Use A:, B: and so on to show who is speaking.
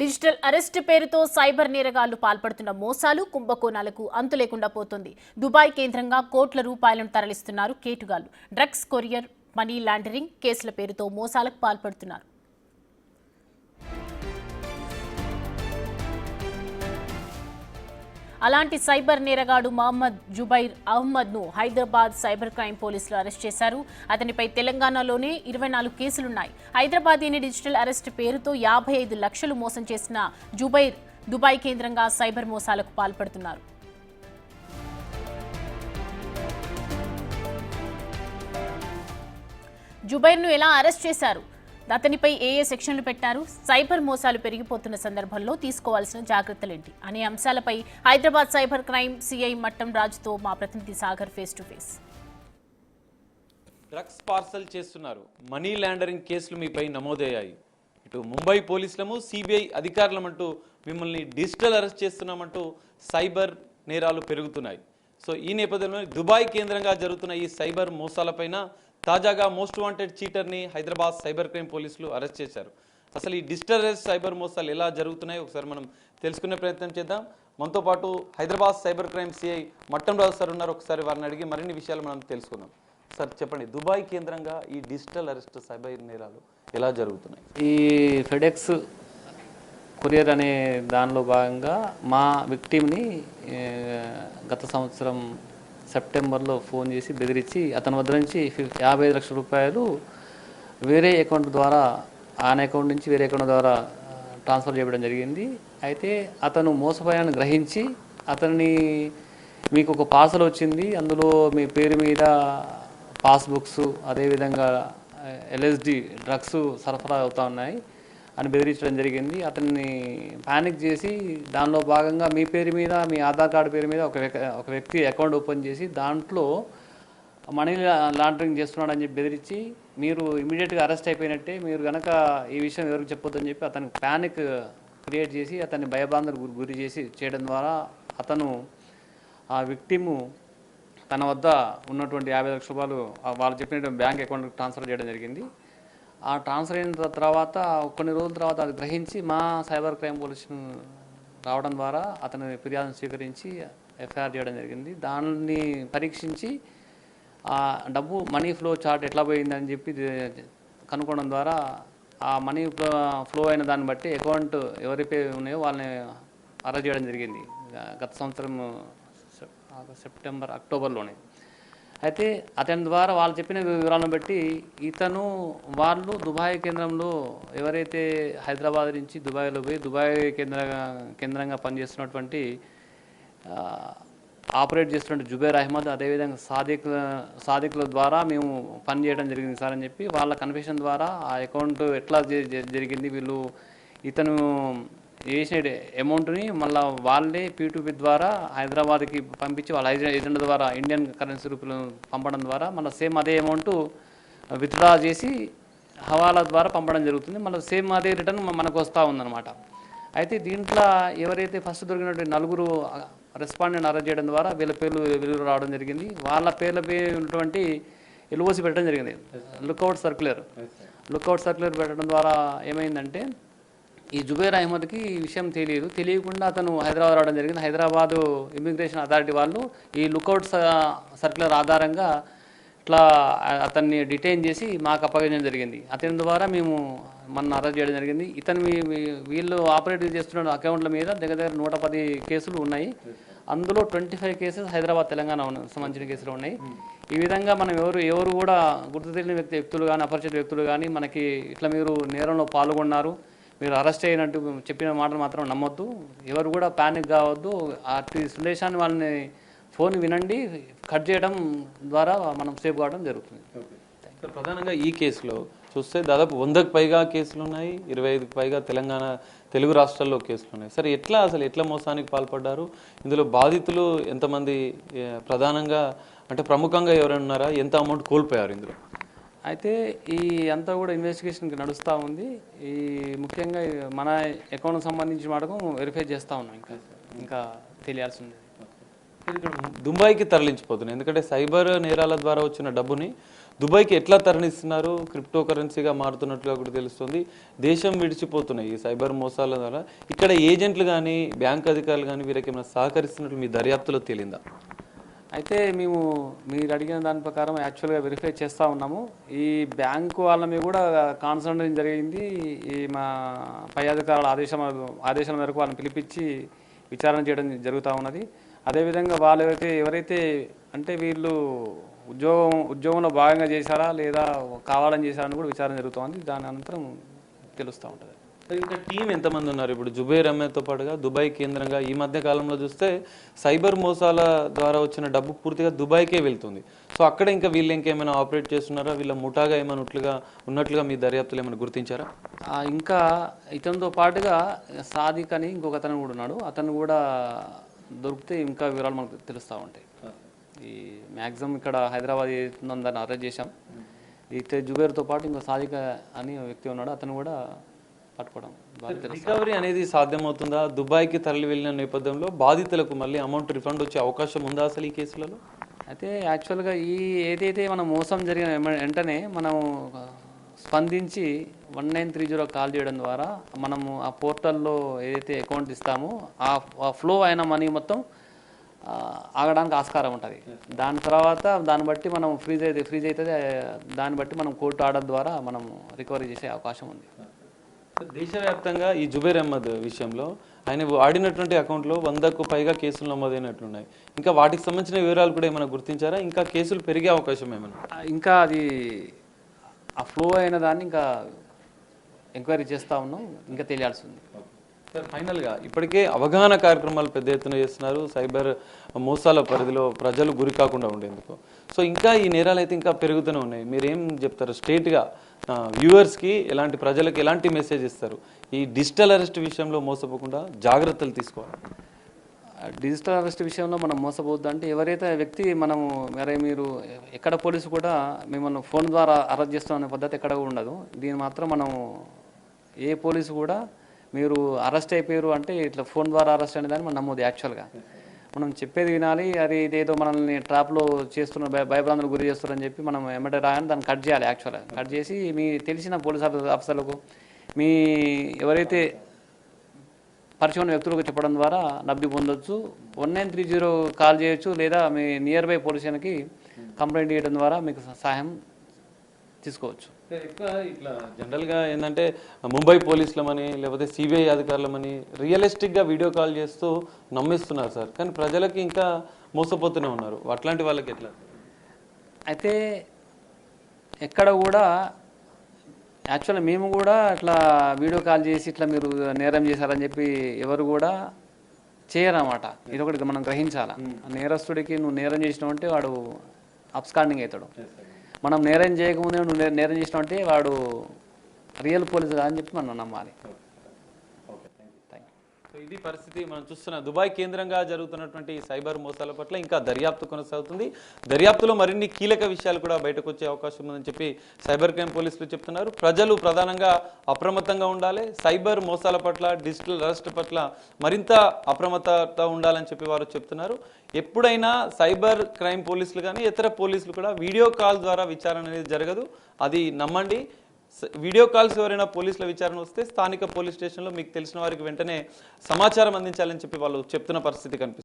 A: Digital arrest పేరుతో cyber నేరగాళ్లు పాల్పడుతున్న మోసాలు కుంభకోణాలకు అంతు లేకుండా పోతుంది. దుబాయ్ కేంద్రంగా కోట్ల రూపాయలను తరలిస్తున్నారు కేటుగాళ్లు. డ్రగ్స్ కొరియర్, మనీ లాండరింగ్ కేసుల పేరుతో మోసాలకు పాల్పడుతున్నారు. అలాంటి సైబర్ నేరగాడు మహమ్మద్ జుబైర్ అహ్మద్ ను హైదరాబాద్ సైబర్ క్రైమ్ పోలీసులు అరెస్ట్ చేశారు. అతనిపై తెలంగాణలోనే 24 కేసులున్నాయి. హైదరాబాదీని డిజిటల్ అరెస్ట్ పేరుతో 55 లక్షలు మోసం చేసిన జుబైర్ దుబాయ్ కేంద్రంగా సైబర్ మోసాలకు పాల్పడుతున్నారు. జుబైర్ను ఎలా అరెస్ట్ చేశారు, అతనిపై ఏ సెక్షన్లు పెట్టారు, సైబర్ మోసాలు పెరిగిపోతున్న సందర్భంలో తీసుకోవాల్సిన జాగ్రత్తలేంటి అనే అంశాలపై హైదరాబాద్ సైబర్ క్రైమ్ సిఐ మట్టం రాజుతో మా ప్రతినిధి Sagar face to face.
B: Drugs parcel చేస్తున్నారు, మనీ లాండరింగ్ కేసులు మీపై నమోదయ్యాయి. ఇటు ముంబై పోలీసులము, సిబిఐ అధికారులమంటూ మిమ్మల్ని డిజిటల్ అరెస్ట్ చేస్తున్నామంటూ సైబర్ నేరాలు పెరుగుతున్నాయి. సో ఈ నేపథ్యంలో దుబాయ్ కేంద్రంగా జరుగుతున్న ఈ సైబర్ మోసాలపైన తాజాగా మోస్ట్ వాంటెడ్ చీటర్ని హైదరాబాద్ సైబర్ క్రైమ్ పోలీసులు అరెస్ట్ చేశారు. అసలు ఈ డిజిటల్ అరెస్ట్ సైబర్ మోసాలు ఎలా జరుగుతున్నాయో ఒకసారి మనం తెలుసుకునే ప్రయత్నం చేద్దాం. మనతో పాటు హైదరాబాద్ సైబర్ క్రైమ్ సిఐ మట్టం రాజు సార్ ఉన్నారు. ఒకసారి వారిని అడిగి మరిన్ని విషయాలు మనం తెలుసుకుందాం. సార్ చెప్పండి, దుబాయ్ కేంద్రంగా ఈ డిజిటల్ అరెస్ట్ సైబర్ నేరాలు ఎలా జరుగుతున్నాయి?
C: ఈ ఫెడెక్స్ కొరియర్ అనే దానిలో భాగంగా మా విక్టిమ్ని గత సంవత్సరం సెప్టెంబర్లో ఫోన్ చేసి బెదిరించి అతని వద్ద నుంచి 55 లక్షల రూపాయలు వేరే అకౌంట్ ద్వారా, ఆయన అకౌంట్ నుంచి వేరే అకౌంట్ ద్వారా ట్రాన్స్ఫర్ చేయడం జరిగింది. అయితే అతను మోసపోయాన్ని గ్రహించి అతన్ని, మీకు ఒక పార్సల్ వచ్చింది, అందులో మీ పేరు మీద పాస్బుక్స్, అదేవిధంగా ఎల్ఎస్డి డ్రగ్స్ సరఫరా అవుతూ ఉన్నాయి అని బెదిరించడం జరిగింది. అతన్ని ప్యానిక్ చేసి దానిలో భాగంగా మీ పేరు మీద, మీ ఆధార్ కార్డు పేరు మీద ఒక వ్యక్తి అకౌంట్ ఓపెన్ చేసి దాంట్లో మనీ లాండరింగ్ చేస్తున్నాడని చెప్పి బెదిరించి, మీరు ఇమీడియట్గా అరెస్ట్ అయిపోయినట్టే, మీరు కనుక ఈ విషయం ఎవరికి చెప్పొద్దని చెప్పి అతనికి ప్యానిక్ క్రియేట్ చేసి అతన్ని భయభ్రాంతులకు గురి చేసి చేయడం ద్వారా అతను, ఆ విక్టిము తన వద్ద ఉన్నటువంటి 50 లక్షల రూపాయలు వాళ్ళు చెప్పిన బ్యాంక్ అకౌంట్కి ట్రాన్స్ఫర్ చేయడం జరిగింది. ఆ ట్రాన్స్ఫర్ అయిన తర్వాత కొన్ని రోజుల తర్వాత అది గ్రహించి మా సైబర్ క్రైమ్ పోలీసు రావడం ద్వారా అతని ఫిర్యాదును స్వీకరించి ఎఫ్ఐఆర్ చేయడం జరిగింది. దాన్ని పరీక్షించి ఆ డబ్బు మనీ ఫ్లో చార్ట్ ఎట్లా పోయిందని చెప్పి కనుక్కోవడం ద్వారా ఆ మనీ ఫ్లో అయిన దాన్ని బట్టి అకౌంట్ ఎవరిపై ఉన్నాయో వాళ్ళని అరెస్ట్ చేయడం జరిగింది గత సంవత్సరం సెప్టెంబర్, అక్టోబర్లోనే. అయితే అతని ద్వారా వాళ్ళు చెప్పిన వివరాలను బట్టి వాళ్ళు దుబాయ్ కేంద్రంలో ఎవరైతే హైదరాబాద్ నుంచి దుబాయ్లో పోయి దుబాయ్ కేంద్రంగా పనిచేస్తున్నటువంటి ఆపరేట్ చేస్తున్న జుబైర్ అహ్మద్, అదేవిధంగా సాదిక్ల ద్వారా మేము పని చేయడం జరిగింది సార్ అని చెప్పి వాళ్ళ కన్ఫెషన్ ద్వారా ఆ అకౌంట్ ఎట్లా జరిగింది, ఇతను వేసిన అమౌంట్ని మళ్ళీ వాళ్ళే P2P ద్వారా హైదరాబాద్కి పంపించి వాళ్ళ ఏజెంట్ ద్వారా ఇండియన్ కరెన్సీ రూపంలో పంపడం ద్వారా మళ్ళీ సేమ్ అదే అమౌంట్ విత్డ్రా చేసి హవాలా ద్వారా పంపడం జరుగుతుంది. మళ్ళీ సేమ్ అదే రిటర్న్ మనకు వస్తూ ఉందన్నమాట. అయితే దీంట్లో ఎవరైతే ఫస్ట్ దొరికినటువంటి 4 రెస్పాండెంట్ అరెస్ట్ చేయడం ద్వారా వీళ్ళ పేర్లు వెలుగు రావడం జరిగింది. వాళ్ళ పేర్లపై ఉన్నటువంటి LOC పెట్టడం జరిగింది, లుక్అవుట్ సర్క్యులర్ పెట్టడం ద్వారా ఏమైందంటే ఈ జుబైర్ అహ్మద్కి ఈ విషయం తెలియకుండా అతను హైదరాబాద్ రావడం జరిగింది. హైదరాబాదు ఇమిగ్రేషన్ అథారిటీ వాళ్ళు ఈ లుక్అవుట్ సర్క్యులర్ ఆధారంగా ఇట్లా అతన్ని డిటైన్ చేసి మాకు అప్పగించడం జరిగింది. అతని ద్వారా మేము మన అరెస్ట్ చేయడం జరిగింది. వీళ్ళు ఆపరేట్ చేస్తున్న అకౌంట్ల మీద దగ్గర 110 కేసులు ఉన్నాయి. అందులో 25 కేసెస్ హైదరాబాద్, తెలంగాణ సంబంధించిన కేసులు ఉన్నాయి. ఈ విధంగా మనం ఎవరు కూడా గుర్తు తెలియని వ్యక్తులు కానీ, అపరిచిత వ్యక్తులు కానీ మనకి ఇట్లా మీరు నేరంలో పాల్గొన్నారు, మీరు అరెస్ట్ అయినట్టు చెప్పిన మాటలు మాత్రం నమ్మొద్దు, ఎవరు కూడా ప్యానిక్ కావద్దు, అటు సందేశాన్ని వాళ్ళని ఫోన్ వినండి, కట్ చేయడం ద్వారా మనం సేఫ్ కావడం జరుగుతుంది.
B: ప్రధానంగా ఈ కేసులో చూస్తే దాదాపు 100కు పైగా కేసులు ఉన్నాయి, 25కు పైగా తెలుగు రాష్ట్రాల్లో కేసులు ఉన్నాయి. సరే, ఎట్లా మోసానికి పాల్పడ్డారు, ఇందులో బాధితులు ఎంతమంది, ప్రధానంగా అంటే ప్రముఖంగా ఎవరైనా ఉన్నారా, ఎంత అమౌంట్ కోల్పోయారు ఇందులో?
C: అయితే ఈ అంతా కూడా ఇన్వెస్టిగేషన్కి నడుస్తూ ఉంది. ఈ ముఖ్యంగా మన అకౌంట్కి సంబంధించిన వాటికి వెరిఫై చేస్తూ ఉన్నాం, ఇంకా తెలియాల్సి ఉంది.
B: ఇక్కడ దుబాయ్కి తరలించిపోతున్నాయి, ఎందుకంటే సైబర్ నేరాల ద్వారా వచ్చిన డబ్బుని దుబాయ్కి ఎట్లా తరలిస్తున్నారు, క్రిప్టో కరెన్సీగా మారుతున్నట్లుగా కూడా తెలుస్తుంది. దేశం విడిచిపోతున్నాయి ఈ సైబర్ మోసాల ద్వారా. ఇక్కడ ఏజెంట్లు కానీ బ్యాంక్ అధికారులు కానీ వీరికి ఏమైనా సహకరిస్తున్నట్లు మీ దర్యాప్తులో తేలిందా?
C: అయితే మేము మీరు అడిగిన దాని ప్రకారం యాక్చువల్గా వెరిఫై చేస్తూ ఉన్నాము. ఈ బ్యాంకు వాళ్ళ మీద కూడా కాన్సల్టేషన్ జరిగింది. ఈ మా పై అధికారుల ఆదేశాల మేరకు వాళ్ళని పిలిపించి విచారణ చేయడం జరుగుతూ ఉన్నది. అదేవిధంగా వాళ్ళు ఎవరైతే అంటే వీళ్ళు ఉద్యోగంలో భాగంగా చేశారా లేదా కావాలని చేశారని కూడా విచారణ జరుగుతుంది. దాని అనంతరం తెలుస్తూ ఉంటుంది.
B: ఇంకా టీం ఎంతమంది ఉన్నారు? ఇప్పుడు జుబైర్ అహ్మద్తో పాటుగా దుబాయ్ కేంద్రంగా ఈ మధ్య కాలంలో చూస్తే సైబర్ మోసాల ద్వారా వచ్చిన డబ్బు పూర్తిగా దుబాయ్కే వెళ్తుంది. సో అక్కడ ఇంకా వీళ్ళు ఇంకేమైనా ఆపరేట్ చేస్తున్నారా? వీళ్ళ ముఠాగా ఏమైనా ఉన్నట్లుగా మీ దర్యాప్తులు ఏమైనా గుర్తించారా?
C: ఇంకా ఇతనితో పాటుగా సాదిక్ అని ఇంకొక అతను కూడా ఉన్నాడు. అతను కూడా దొరికితే ఇంకా వివరాలు మనకు తెలుస్తూ ఉంటాయి. ఈ మ్యాక్సిమం ఇక్కడ హైదరాబాద్ దాన్ని అరెస్ట్ చేశాం. అయితే జుబైర్తో పాటు ఇంకో సాదిక్ అని వ్యక్తి ఉన్నాడు, అతను కూడా పట్టుకోవడం.
B: రికవరీ అనేది సాధ్యమవుతుందా? దుబాయ్కి తరలి వెళ్ళిన నేపథ్యంలో బాధితులకు మళ్ళీ అమౌంట్ రిఫండ్ వచ్చే అవకాశం ఉందా అసలు ఈ కేసులలో?
C: అయితే యాక్చువల్గా ఏదైతే మనం మోసం జరిగిన వెంటనే మనం స్పందించి 1930 కాల్ చేయడం ద్వారా మనము ఆ పోర్టల్లో ఏదైతే అకౌంట్ ఇస్తామో ఆ ఫ్లో అయిన మనీ మొత్తం ఆగడానికి ఆస్కారం ఉంటుంది. దాని తర్వాత దాన్ని బట్టి మనం ఫ్రీజ్ అవుతుంది. దాన్ని బట్టి మనం కోర్టు ఆర్డర్ ద్వారా మనం రికవరీ చేసే అవకాశం ఉంది.
B: దేశవ్యాప్తంగా ఈ జుబైర్ అహ్మద్ విషయంలో ఆయన వాడినటువంటి అకౌంట్లో 100కు పైగా కేసులు నమోదైనట్లున్నాయి. ఇంకా వాటికి సంబంధించిన వివరాలు కూడా ఏమైనా గుర్తించారా? ఇంకా కేసులు పెరిగే అవకాశం ఏమైనా?
C: ఇంకా అది ఆ ఫ్లో అయిన దాన్ని ఇంకా ఎంక్వైరీ చేస్తూ ఉన్నాం, ఇంకా తెలియాల్సి ఉంది.
B: సార్, ఫైనల్గా ఇప్పటికే అవగాహన కార్యక్రమాలు పెద్ద ఎత్తున చేస్తున్నారు సైబర్ మోసాల పరిధిలో ప్రజలు గురి కాకుండా ఉండేందుకు. సో ఇంకా ఈ నేరాలు అయితే ఇంకా పెరుగుతూనే ఉన్నాయి. మీరేం చెప్తారు స్ట్రేట్గా వ్యూవర్స్కి, ప్రజలకు ఎలాంటి మెసేజ్ ఇస్తారు? ఈ డిజిటల్ అరెస్ట్ విషయంలో మోసపోకుండా జాగ్రత్తలు తీసుకోవాలి.
C: డిజిటల్ అరెస్ట్ విషయంలో మనం మోసపోవద్దు అంటే ఎవరైతే వ్యక్తి మనము మీరు ఎక్కడ పోలీసు కూడా మిమ్మల్ని ఫోన్ ద్వారా అరెస్ట్ చేస్తామనే పద్ధతి ఎక్కడ కూడా ఉండదు. దీని మాత్రం మనం ఏ పోలీసు కూడా మీరు అరెస్ట్ అయిపోయారు అంటే ఇట్లా ఫోన్ ద్వారా అరెస్ట్ అనేదాన్ని మనం నమ్మదు. యాక్చువల్గా మనం చెప్పేది వినాలి. అది ఇదేదో మనల్ని ట్రాప్లో చేస్తున్న భయభ్రాంతులు గురి చేస్తున్నారని చెప్పి మనం ఎమ్మటే రాగానే దాన్ని కట్ చేయాలి. యాక్చువల్గా కట్ చేసి మీ తెలిసిన పోలీస్ ఆఫీసర్లకు మీ ఎవరైతే పరిచయం వ్యక్తులకు చెప్పడం ద్వారా లబ్ధి పొందొచ్చు. 1930 కాల్ చేయొచ్చు, లేదా మీ నియర్ బై పోలీస్ స్టేషన్కి కంప్లైంట్ చేయడం ద్వారా మీకు సహాయం తీసుకోవచ్చు.
B: ఎక్కువ ఇట్లా జనరల్గా ఏంటంటే ముంబై పోలీసులమని లేకపోతే సిబిఐ అధికారులమని రియలిస్టిక్గా వీడియో కాల్ చేస్తూ నమ్మిస్తున్నారు సార్, కానీ ప్రజలకి ఇంకా మోసపోతూనే ఉన్నారు. అట్లాంటి వాళ్ళకి ఎట్లా?
C: అయితే ఎక్కడ కూడా యాక్చువల్గా మేము కూడా అట్లా వీడియో కాల్ చేసి ఇట్లా మీరు నేరం చేశారని చెప్పి ఎవరు కూడా చేయరన్నమాట. ఇది ఒకటి మనం గ్రహించాలి. నేరస్తుడికి నువ్వు నేరం చేసినావు అంటే వాడు అబ్స్కాండింగ్ అవుతాడు. మనం నేరం చేయకముందే నువ్వు నేరం చేసినావు అంటే వాడు రియల్ పోలీసు అని చెప్పి మనం నమ్మాలి.
B: సో ఇది పరిస్థితి. మనం చూస్తున్న దుబాయ్ కేంద్రంగా జరుగుతున్నటువంటి సైబర్ మోసాల పట్ల ఇంకా దర్యాప్తు కొనసాగుతుంది. దర్యాప్తులో మరిన్ని కీలక విషయాలు కూడా బయటకు వచ్చే అవకాశం ఉందని చెప్పి సైబర్ క్రైమ్ పోలీసులు చెప్తున్నారు. ప్రజలు ప్రధానంగా అప్రమత్తంగా ఉండాలి. సైబర్ మోసాల పట్ల, డిజిటల్ అరెస్ట్ పట్ల మరింత అప్రమత్తత ఉండాలని చెప్పి వారు చెప్తున్నారు. ఎప్పుడైనా సైబర్ క్రైమ్ పోలీసులు కానీ ఇతర పోలీసులు కూడా వీడియో కాల్ ద్వారా విచారణ అనేది జరగదు. అది నమ్మండి. వీడియో కాల్స్ ఎవరైనా పోలీసుల విచారణ వస్తే స్థానిక పోలీస్ స్టేషన్లో మీకు తెలిసిన వారికి వెంటనే సమాచారం అందించాలని చెప్పి వాళ్ళు చెప్తున్న పరిస్థితి కనిపిస్తుంది.